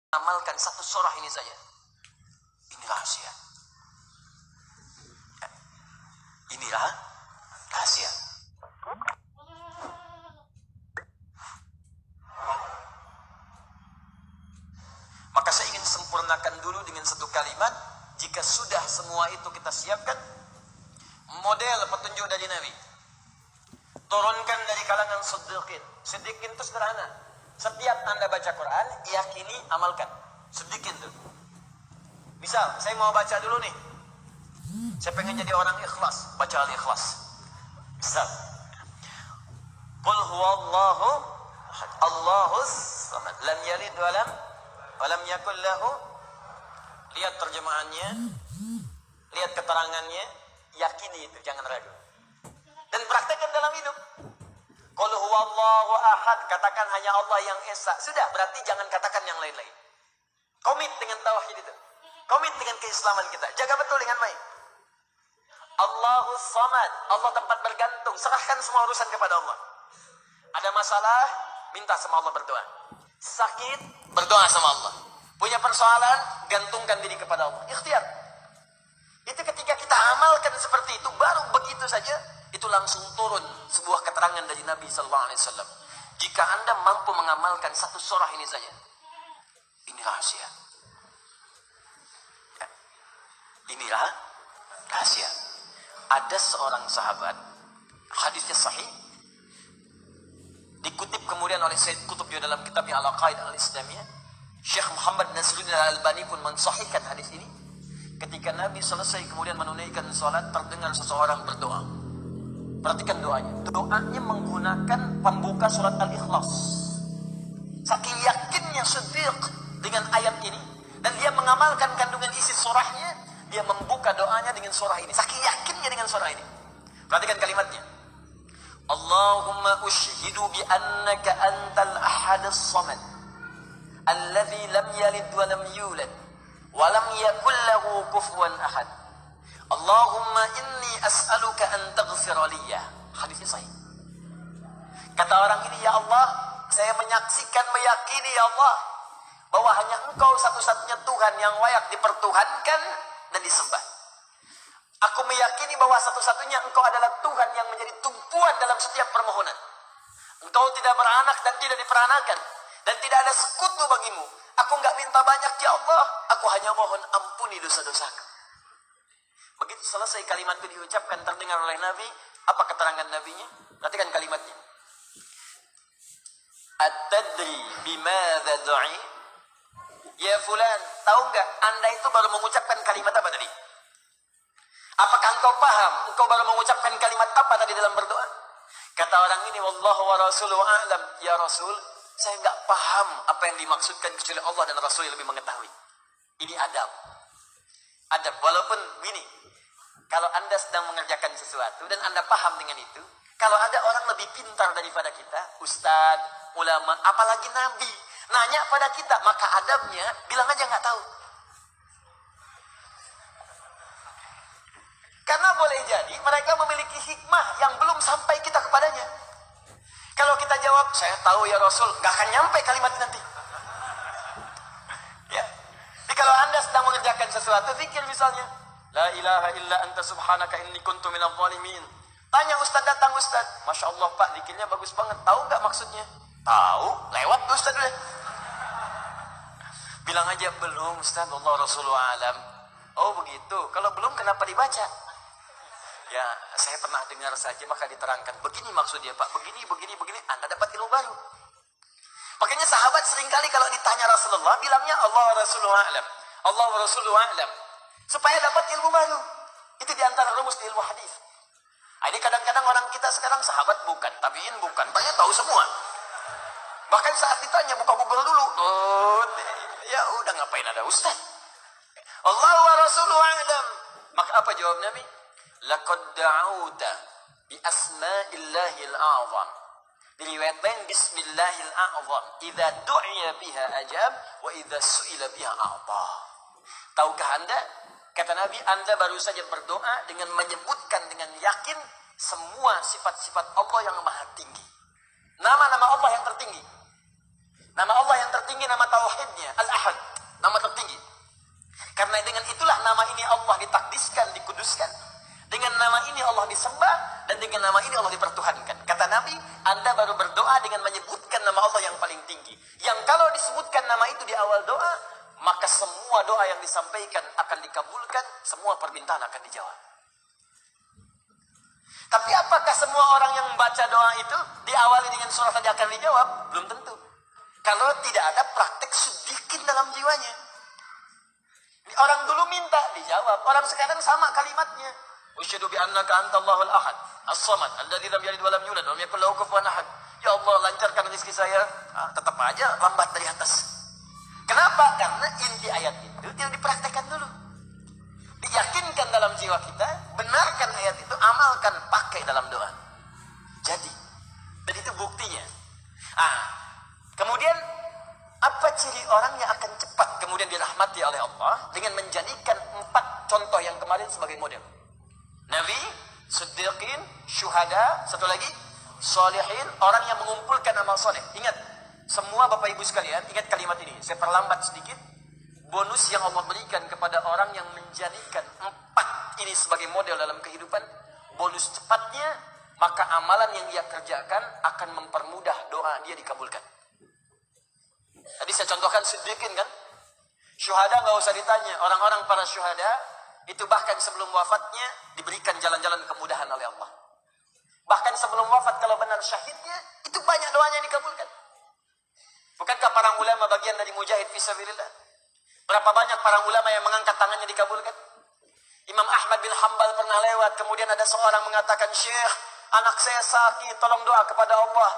Amalkan satu surah ini saja. Ini rahasia. Inilah rahasia. Maka saya ingin sempurnakan dulu dengan satu kalimat. Jika sudah semua itu kita siapkan, model petunjuk dari Nabi, turunkan dari kalangan siddiqin. Siddiqin itu sederhana. Setiap Anda baca Quran, yakini, amalkan. Siddiqin itu. Misal, saya mau baca dulu nih. Saya pengen jadi orang ikhlas, baca al-ikhlas. Misal, Qul huwallahu Allahus samad, lam yalid walam yakul lahu. Lihat terjemahannya, lihat keterangannya, yakini itu, jangan ragu. Dan praktekkan dalam hidup. Qul huwallahu ahad, katakan hanya Allah yang esa. Sudah, berarti jangan katakan yang lain-lain. Komit dengan tauhid itu. Komit dengan keislaman kita. Jaga betul dengan baik. Allahus samad, Allah tempat bergantung. Serahkan semua urusan kepada Allah. Ada masalah, minta sama Allah, berdoa. Sakit, berdoa sama Allah. Punya persoalan, gantungkan diri kepada Allah. Ikhtiar. Itu ketika kita amalkan seperti itu, baru begitu saja, itu langsung turun sebuah keterangan dari Nabi SAW. Jika Anda mampu mengamalkan satu surah ini saja, ini rahasia. Ya. Inilah rahasia. Ada seorang sahabat, hadisnya sahih, dikutip kemudian oleh Sayyid Qutb dalam kitabnya Al-Aqaidah Al-Islamiyah. Syekh Muhammad Nasruddin Al-Albani pun mensahihkan hadis ini. Ketika Nabi selesai kemudian menunaikan salat, terdengar seseorang berdoa. Perhatikan doanya. Doanya menggunakan pembuka surat Al-Ikhlas. Saking yakinnya Siddiq dengan ayat ini, dan dia mengamalkan kandungan isi surahnya, dia membuka doanya dengan surah ini. Saking yakinnya dengan surah ini. Perhatikan kalimatnya. Allahumma ushhidu bi annaka antal ahadus samad, alladzi lam yalid wa lam yulad wa lam yakul lahu kufuwan ahad. Allahumma inni as'aluka an taghfira liya. Hadisnya sahih. Kata orang ini, ya Allah, saya menyaksikan, meyakini ya Allah, bahwa hanya Engkau satu-satunya Tuhan yang layak dipertuhankan dan disembah. Aku meyakini bahwa satu-satunya Engkau adalah Tuhan yang menjadi tumpuan dalam setiap permohonan. Engkau tidak beranak dan tidak diperanakan, dan tidak ada sekutu bagimu. Aku enggak minta banyak ya Allah, aku hanya mohon ampuni dosa-dosaku. Begitu selesai kalimat itu diucapkan, terdengar oleh Nabi. Apa keterangan Nabinya? Perhatikan kalimatnya. At-tadri bimadza du'i? Ya fulan, tahu enggak Anda itu baru mengucapkan kalimat apa tadi? Apakah engkau paham? Engkau baru mengucapkan kalimat apa tadi dalam berdoa? Kata orang ini, wallahu wa rasuluhu a'lam. Ya Rasul, saya enggak paham apa yang dimaksudkan kecuali Allah dan Rasul yang lebih mengetahui. Ini adab. Adab, walaupun gini, kalau Anda sedang mengerjakan sesuatu dan Anda paham dengan itu, kalau ada orang lebih pintar daripada kita, ustadz, ulama, apalagi nabi, nanya pada kita, maka adabnya bilang aja nggak tahu. Karena boleh jadi mereka memiliki hikmah yang belum sampai kita kepadanya. Kalau kita jawab, saya tahu ya Rasul, nggak akan nyampe kalimat nanti. Ya. Jadi kalau Anda sedang mengerjakan sesuatu, zikir misalnya, la ilaha illa anta subhanaka inni kuntu minadh dhalimin. Tanya ustaz, datang ustaz. Masya Allah Pak, zikirnya bagus banget. Tahu nggak maksudnya? Tahu, lewat tuh ustaz dulu. Bilang aja, belum ustaz, Allah Rasulullah alam. Oh begitu, kalau belum kenapa dibaca? Ya, saya pernah dengar saja, maka diterangkan. Begini maksudnya Pak, begini, Anda dapat ilmu baru. Makanya sahabat seringkali kalau ditanya Rasulullah, bilangnya Allah Rasulullah alam. Allah Rasulullah alam. Supaya dapat ilmu baru. Itu diantara rumus di ilmu hadis. Ini kadang-kadang orang kita sekarang sahabat bukan, tabiin bukan, banyak tahu semua. Bahkan saat ditanya buka Google dulu, ya udah ngapain ada ustaz. Allah wa Rasulullah alam. Maka apa jawab Nabi? Laqad da'uta bi asma'illahil a'zam. Diriwayat lain bismillahil a'zam. Idza du'iya biha ajab wa idza su'ila biha a'ta. Tahukah Anda? Kata Nabi, Anda baru saja berdoa dengan menyebutkan dengan yakin semua sifat-sifat Allah yang maha tinggi. Nama-nama Allah yang tertinggi. Nama Allah yang tertinggi nama tauhidnya, Al-Ahad, nama tertinggi. Karena dengan itulah nama ini Allah ditakdiskan, dikuduskan. Dengan nama ini Allah disembah, dan dengan nama ini Allah dipertuhankan. Kata Nabi, Anda baru berdoa dengan menyebutkan nama Allah yang paling tinggi. Yang kalau disebutkan nama itu di awal doa, maka semua doa yang disampaikan akan dikabulkan, semua permintaan akan dijawab. Tapi apakah semua orang yang membaca doa itu diawali dengan surah tadi akan dijawab? Belum tentu. Kalau tidak ada praktek sedikit dalam jiwanya. Orang dulu minta dijawab, orang sekarang sama kalimatnya. Usyhadu bi annaka antallahul ahad, as-samad, alladzi lam yalid wa lam yulad wa lam yakul lahu kufuwan ahad. Ya Allah, lancarkan rezeki saya. Tetap aja lambat dari atas. Kenapa? Karena inti ayat itu tidak dipraktekkan dulu. Diyakinkan dalam jiwa kita, benarkan ayat itu, amalkan, pakai dalam doa. Jadi, dan itu buktinya. Kemudian apa ciri orang yang akan cepat kemudian dirahmati oleh Allah dengan menjadikan 4 contoh yang kemarin sebagai model? Nabi, Siddiqin, Syuhada, satu lagi Salihin, orang yang mengumpulkan amal soleh. Ingat, semua Bapak Ibu sekalian, ingat kalimat ini. Saya perlambat sedikit. Bonus yang Allah berikan kepada orang yang menjadikan 4 ini sebagai model dalam kehidupan, bonus cepatnya, maka amalan yang dia kerjakan akan mempermudah doa dia dikabulkan. Tadi saya contohkan Siddiqin kan. Syuhada nggak usah ditanya. Orang-orang para syuhada itu bahkan sebelum wafatnya diberikan jalan-jalan kemudahan oleh Allah. Bahkan sebelum wafat kalau benar syahidnya, itu banyak doanya yang dikabulkan. Bukankah para ulama bagian dari mujahid fisabilillah? Berapa banyak para ulama yang mengangkat tangannya dikabulkan? Imam Ahmad bin Hanbal pernah lewat, kemudian ada seorang mengatakan, Syekh, anak saya sakit, tolong doa kepada Allah.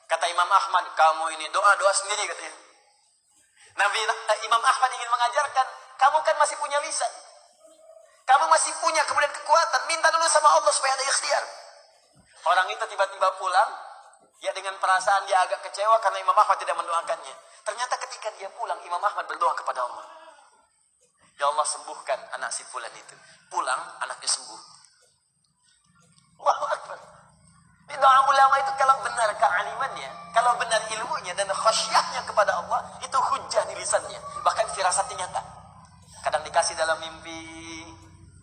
Kata Imam Ahmad, kamu ini doa-doa sendiri katanya. Imam Ahmad ingin mengajarkan, kamu kan masih punya lisan. Kamu masih punya kemudian kekuatan, minta dulu sama Allah supaya ada ikhtiar. Orang itu tiba-tiba pulang, ya dengan perasaan dia agak kecewa karena Imam Ahmad tidak mendoakannya. Ternyata ketika dia pulang, Imam Ahmad berdoa kepada Allah. Ya Allah, sembuhkan anak si fulan itu. Pulang, anaknya sembuh. Allahu Akbar. Ini doa ulama itu kalau benar kealimannya, kalau benar ilmunya dan khasyahnya kepada Allah, itu hujah di lisannya. Bahkan firasatnya nyata. Kadang dikasih dalam mimpi,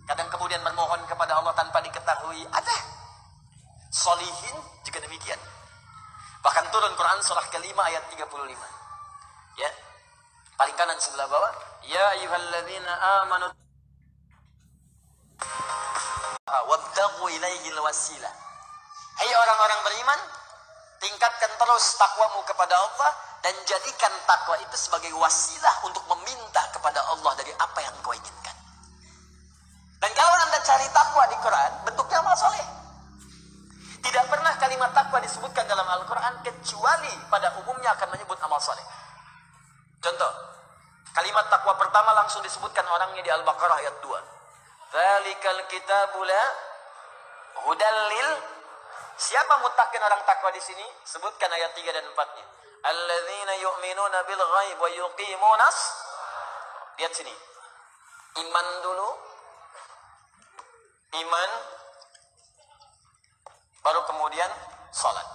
kadang kemudian bermohon kepada Allah tanpa diketahui. Ada. Solihin juga demikian. Bahkan turun Quran surah kelima ayat 35. Ya. Paling kanan sebelah bawah. Ya ayyuhalladzina amanu wabtaghu ilaihil wasilah. Hai orang-orang beriman, tingkatkan terus takwamu kepada Allah dan jadikan takwa itu sebagai wasilah untuk meminta kepada Allah dari apa yang kau inginkan. Dan kalau Anda cari takwa di Quran, bentuknya amal soleh. Tidak pernah kalimat takwa disebutkan dalam Al-Quran kecuali pada umumnya akan menyebut amal soleh. Contoh, kalimat takwa pertama langsung disebutkan orangnya di Al-Baqarah ayat 2. Dzalikal kitabu la hudal lil. Siapa muttaqin orang takwa di sini? Sebutkan ayat 3 dan 4-nya. Alladzina yu'minuna bil ghaib wa yuqimunas. Lihat sini. Iman dulu. Iman baru kemudian salat.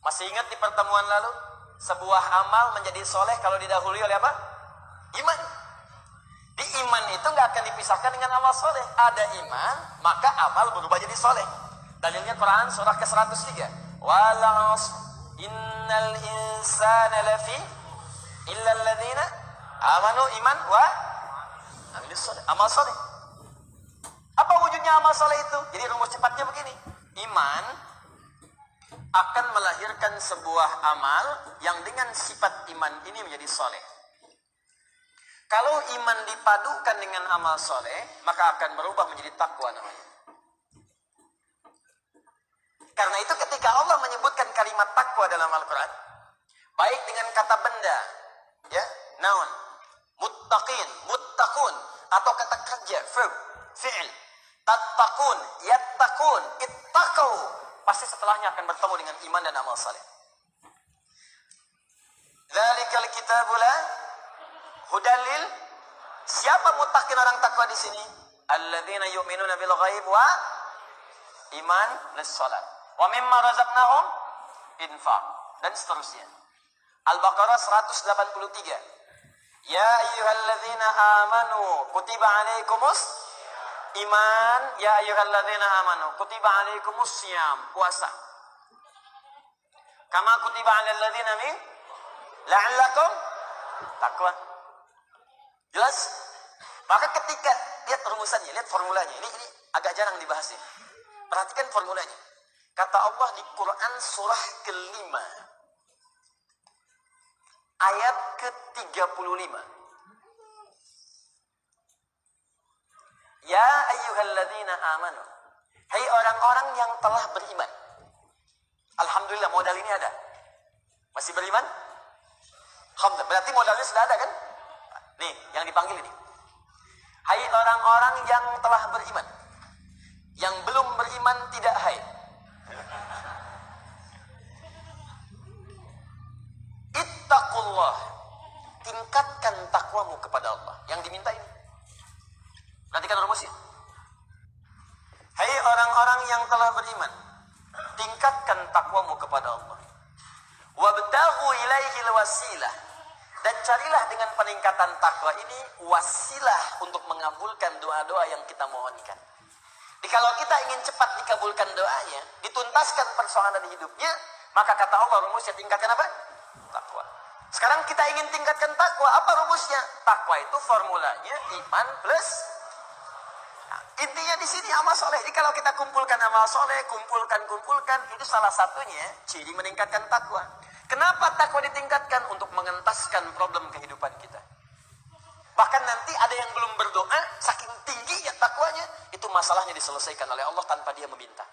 Masih ingat di pertemuan lalu, sebuah amal menjadi soleh kalau didahului oleh apa? Iman. Di iman itu nggak akan dipisahkan dengan amal soleh. Ada iman, maka amal berubah jadi soleh. Dalilnya Quran surah ke-103. Wal 'asr innal insana lafi illa alladzina amanu iman wa amilus soleh. Amal soleh. Apa wujudnya amal soleh itu? Jadi rumus cepatnya begini. Iman akan melahirkan sebuah amal yang dengan sifat iman ini menjadi soleh. Kalau iman dipadukan dengan amal soleh, maka akan berubah menjadi takwa namanya. Karena itu ketika Allah menyebutkan kalimat takwa dalam Al-Quran, baik dengan kata benda, ya, naun, muttaqin, muttaqun, atau kata kerja, verb, fi'il, tattaqun, yattaqun, ittaqau, pasti setelahnya akan bertemu dengan iman dan amal soleh. Dzalikal kitabu la hudalil. Siapa muttaqin orang takwa di sini? Alladzina yu'minuna bil ghaib wa iman lis salat. Wa mimma razaqnahum infaq. dan seterusnya. Al-Baqarah 183. Ya ayyuhalladzina amanu kutiba alaikumus iman. Ya ayyuhalladzina amanu kutiba alaikumus syiyam, puasa. Kama kutiba alal ladzina min la'allakum taqwa. Jelas? Maka ketika lihat rumusannya, lihat formulanya. Ini agak jarang dibahas ya. Perhatikan formulanya. Kata Allah di Quran surah ke-5 ayat ke-35. Ya ayyuhalladzina amanu. Hai orang-orang yang telah beriman. Alhamdulillah modal ini ada. Masih beriman? Alhamdulillah. Berarti modalnya sudah ada kan? Nih, yang dipanggil ini. Hai orang-orang yang telah beriman. Yang belum beriman tidak haid. Ittaqullah. Tingkatkan takwamu kepada Allah. Yang diminta ini. Perhatikan rumusnya. Hai orang-orang yang telah beriman. Tingkatkan takwamu kepada Allah. Wabtaghu ilaihil wasilah. Dan carilah dengan peningkatan takwa ini wasilah untuk mengabulkan doa-doa yang kita mohonkan. Jadi kalau kita ingin cepat dikabulkan doanya, dituntaskan persoalan hidupnya, maka kata Allah rumusnya tingkatkan apa? Takwa. Sekarang kita ingin tingkatkan takwa, apa rumusnya? Takwa itu formulanya iman plus. Nah, intinya di sini amal soleh. Jadi kalau kita kumpulkan amal soleh, kumpulkan, itu salah satunya ciri meningkatkan takwa. Kenapa takwa ditingkatkan? Untuk mengentaskan problem kehidupan kita. Bahkan nanti ada yang belum berdoa, saking tinggi ya takwanya, itu masalahnya diselesaikan oleh Allah tanpa dia meminta.